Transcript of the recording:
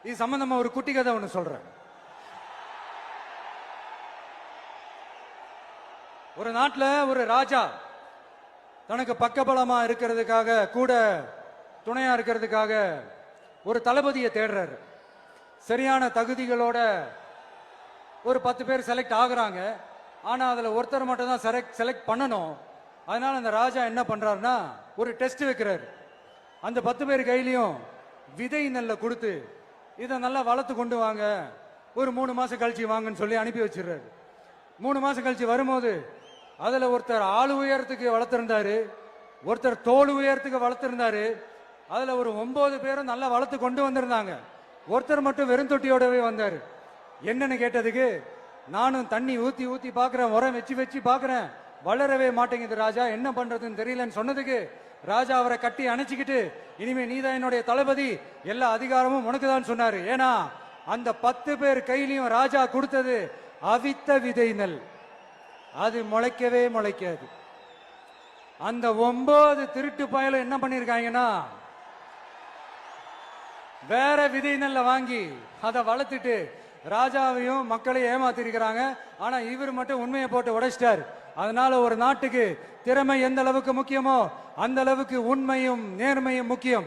இது சம்பந்தமா ஒரு குட்டி கதை ஒன்று சொல்றேன். ஒரு நாட்டில் ஒரு ராஜா தனக்கு பக்கபலமா இருக்கிறதுக்காக, கூட துணையா இருக்கிறதுக்காக ஒரு தளபதியை தேடுறாரு. சரியான தகுதிகளோட ஒரு 10 பேர் செலக்ட் ஆகுறாங்க. ஆனா அதுல ஒருத்தர் மட்டும் தான் செலக்ட் பண்ணணும். அதனால அந்த ராஜா என்ன பண்றாருன்னா ஒரு டெஸ்ட் வைக்கிறாரு. அந்த 10 பேர் கையிலையும் விதை நெல்லை கொடுத்து இதை நல்லா வளர்த்து கொண்டு வாங்க, ஒரு 3 மாசம் கழிச்சு வாங்கன்னு சொல்லி அனுப்பி வச்சிடுறாரு. 3 மாசம் கழிச்சு வரும்போது அதுல ஒருத்தர் ஆளு உயரத்துக்கு வளர்த்திருந்தாரு, ஒருத்தர் தோல் உயரத்துக்கு வளர்த்திருந்தாரு. அதுல ஒரு 9 பேரும் நல்லா வளர்த்து கொண்டு வந்திருந்தாங்க. ஒருத்தர் மட்டும் வெறும் தொட்டியோடவே வந்தாரு. என்னன்னு கேட்டதுக்கு, நானும் தண்ணி ஊத்தி ஊத்தி பாக்குறேன், உரம் வச்சு வச்சு பாக்குறேன், வளரவே மாட்டேங்குது ராஜா, என்ன பண்றதுன்னு தெரியலன்னு சொன்னதுக்கு ராஜா அவரை கட்டி அணைச்சிக்கிட்டு, இனிமே நீதான் என்னுடைய தளபதி, எல்லா அதிகாரமும் உனக்கு தான் சொன்னாரு. ஏன்னா அந்த 10 பேர் கையிலையும் ராஜா கொடுத்தது அவித்த விதை நெல், அது முளைக்கவே முளைக்காது. அந்த 9 திருட்டு பயலும் என்ன பண்ணிருக்காங்கன்னா வேற விதை நெல்ல வாங்கி அதை வளர்த்துட்டு ராஜாவையும் மக்களையும் ஏமாத்திருக்கிறாங்க. ஆனா இவர் மட்டும் உண்மையை போட்டு உடைச்சிட்டார். அதனால ஒரு நாட்டுக்கு திறமை எந்த அளவுக்கு முக்கியமோ அந்த அளவுக்கு உண்மையும் நேர்மையும் முக்கியம்.